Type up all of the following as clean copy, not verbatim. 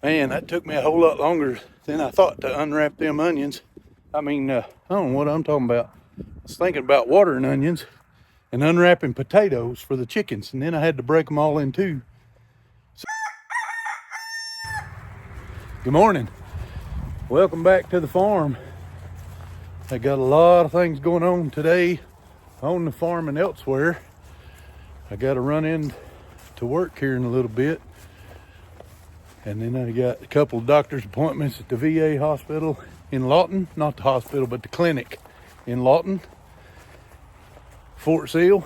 Man, that took me a whole lot longer than I thought to unwrap them onions. I don't know what I'm talking about. I was thinking about watering onions and unwrapping potatoes for the chickens, and then I had to break them all in two. So, good morning. Welcome back to the farm. I got a lot of things going on today on the farm and elsewhere. I got to run in to work here in a little bit. And then I got a couple of doctor's appointments at the VA hospital in Lawton. Not the hospital, but the clinic in Lawton, Fort Sill.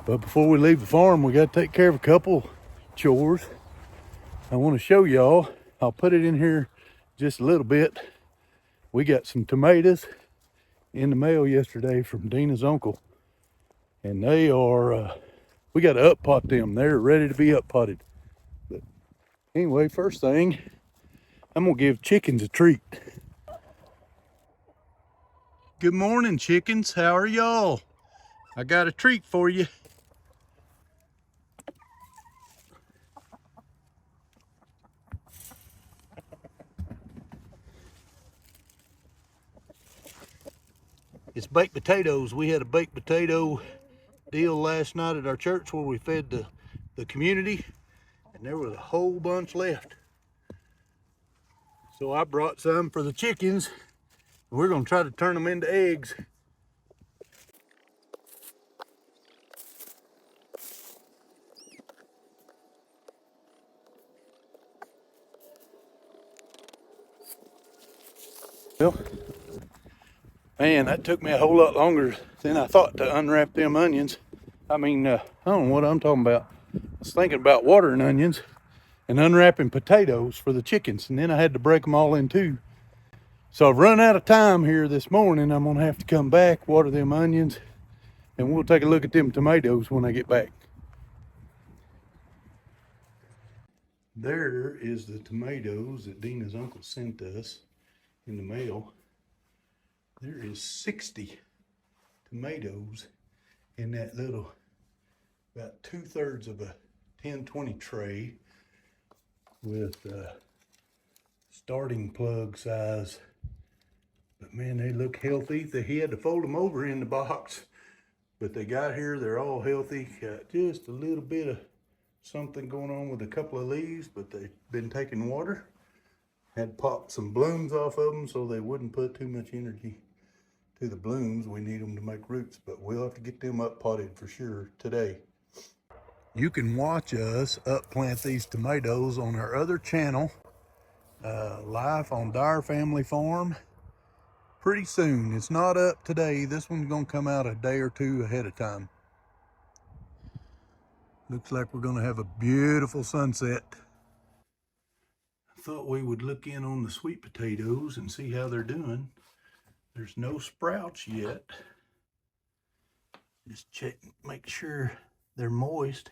But before we leave the farm, we got to take care of a couple chores. I want to show y'all. I'll put it in here just a little bit. We got some tomatoes in the mail yesterday from Dina's uncle. And they are, we got to up pot them. They're ready to be up potted. But anyway, first thing, I'm gonna give chickens a treat. Good morning, chickens. How are y'all? I got a treat for you. It's baked potatoes. We had a baked potato deal last night at our church where we fed the community, and there was a whole bunch left. So I brought some for the chickens. We're gonna try to turn them into eggs. Well, man, that took me a whole lot longer than I thought to unwrap them onions. I don't know what I'm talking about. I was thinking about watering onions and unwrapping potatoes for the chickens, and then I had to break them all in two. So I've run out of time here this morning. I'm gonna have to come back, water them onions, and we'll take a look at them tomatoes when I get back. There is the tomatoes that Dina's uncle sent us in the mail. There is 60 tomatoes in that little, about 2/3 of a 10-20 tray with starting plug size. But man, they look healthy. He had to fold them over in the box, but they got here, they're all healthy. Got just a little bit of something going on with a couple of leaves, but they've been taking water. Had popped some blooms off of them so they wouldn't put too much energy to the blooms. We need them to make roots, but we'll have to get them up potted for sure today. You can watch us up plant these tomatoes on our other channel, live on Dyer Family Farm, pretty soon. It's not up today. This one's gonna come out a day or two ahead of time. Looks like we're gonna have a beautiful sunset. I thought we would look in on the sweet potatoes and see how they're doing. There's no sprouts yet. Just check, make sure they're moist.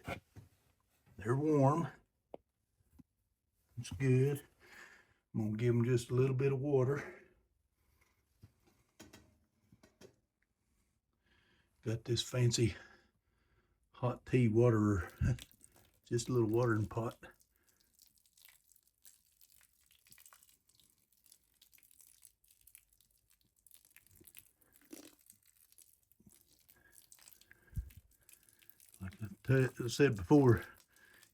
They're warm. That's good. I'm gonna give them just a little bit of water. Got this fancy hot tea waterer. Just a little watering pot. Like I said before,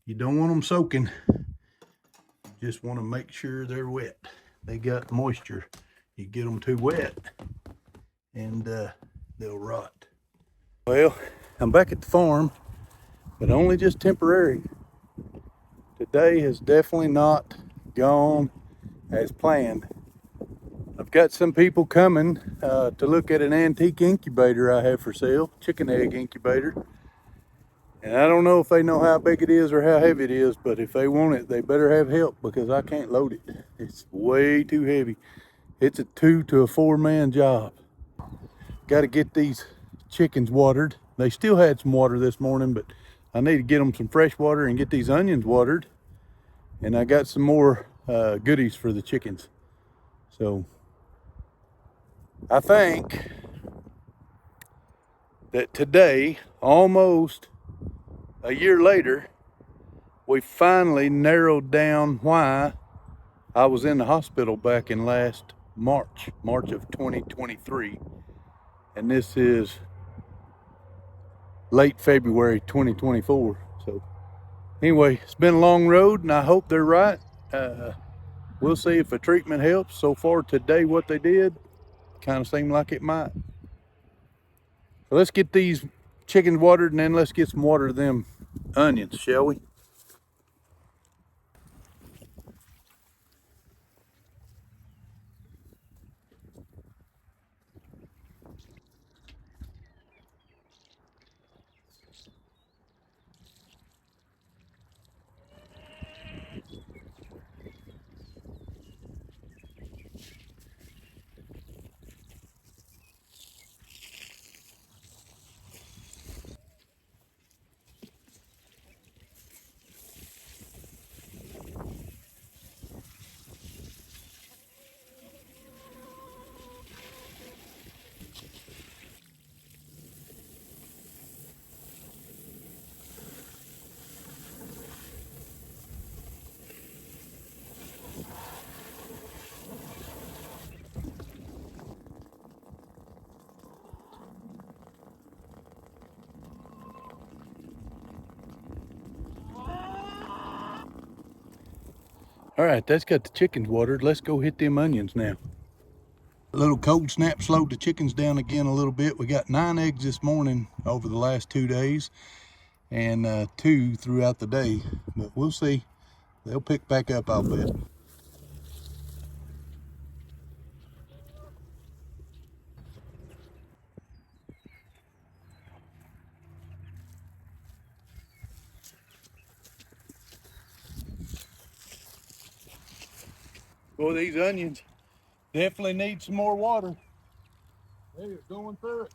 you don't want them soaking. You just want to make sure they're wet. They got moisture. You get them too wet and they'll rot. Well, I'm back at the farm, but only just temporary. Today has definitely not gone as planned. I've got some people coming to look at an antique incubator I have for sale, chicken egg incubator. And I don't know if they know how big it is or how heavy it is, but if they want it, they better have help because I can't load it. It's way too heavy. It's a 2 to a 4 man job. Got to get these chickens watered. They still had some water this morning, but I need to get them some fresh water and get these onions watered. And I got some more goodies for the chickens. So I think that today, almost a year later, we finally narrowed down why I was in the hospital back in last March of 2023. And this is late February 2024. So anyway, it's been a long road and I hope they're right. We'll see if the treatment helps. So far today, what they did kind of seemed like it might. So let's get these chickens watered and then let's get some water to them onions, shall we? All right, that's got the chickens watered. Let's go hit them onions now. A little cold snap slowed the chickens down again a little bit. We got 9 eggs this morning over the last 2 days and 2 throughout the day, but we'll see. They'll pick back up, I'll bet. Boy, these onions definitely need some more water. They're going through it.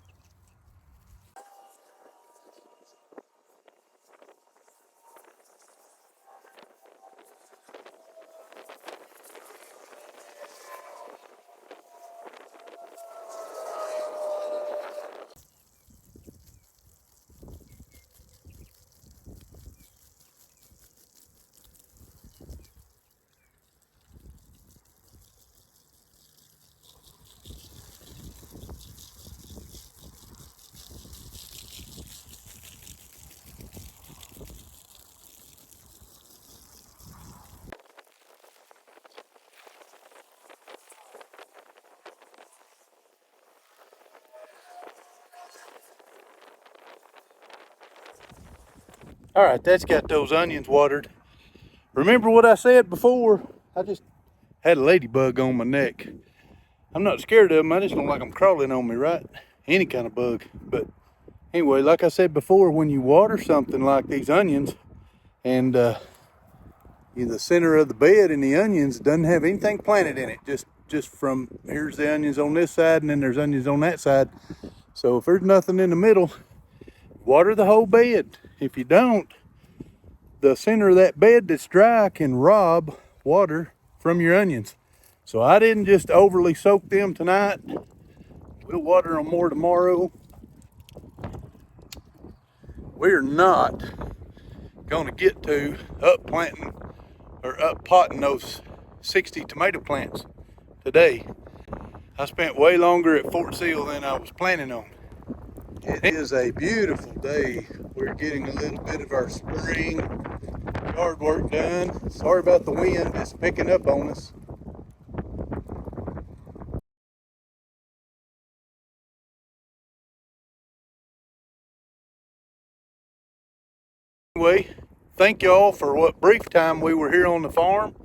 All right, that's got those onions watered. Remember what I said before? I just had a ladybug on my neck. I'm not scared of them. I just don't like them crawling on me, right? Any kind of bug. But anyway, like I said before, when you water something like these onions and the center of the bed and the onions doesn't have anything planted in it, just from here's the onions on this side and then there's onions on that side. So if there's nothing in the middle, water the whole bed. If you don't, the center of that bed that's dry can rob water from your onions. So I didn't just overly soak them tonight. We'll water them more tomorrow. We're not going to get to up planting or up potting those 60 tomato plants today. I spent way longer at Fort Sill than I was planning on. It is a beautiful day. We're getting a little bit of our spring yard work done. Sorry about the wind, it's picking up on us. Anyway, thank y'all for what brief time we were here on the farm,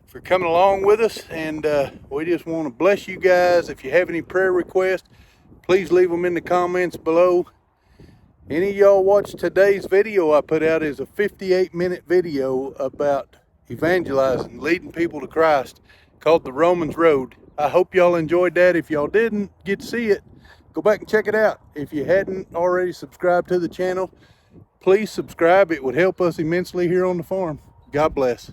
for coming along with us, and we just want to bless you guys. If you have any prayer requests, please leave them in the comments below. Any of y'all watch today's video I put out is a 58-minute video about evangelizing, leading people to Christ, called The Romans Road. I hope y'all enjoyed that. If y'all didn't get to see it, go back and check it out. If you hadn't already subscribed to the channel, please subscribe. It would help us immensely here on the farm. God bless.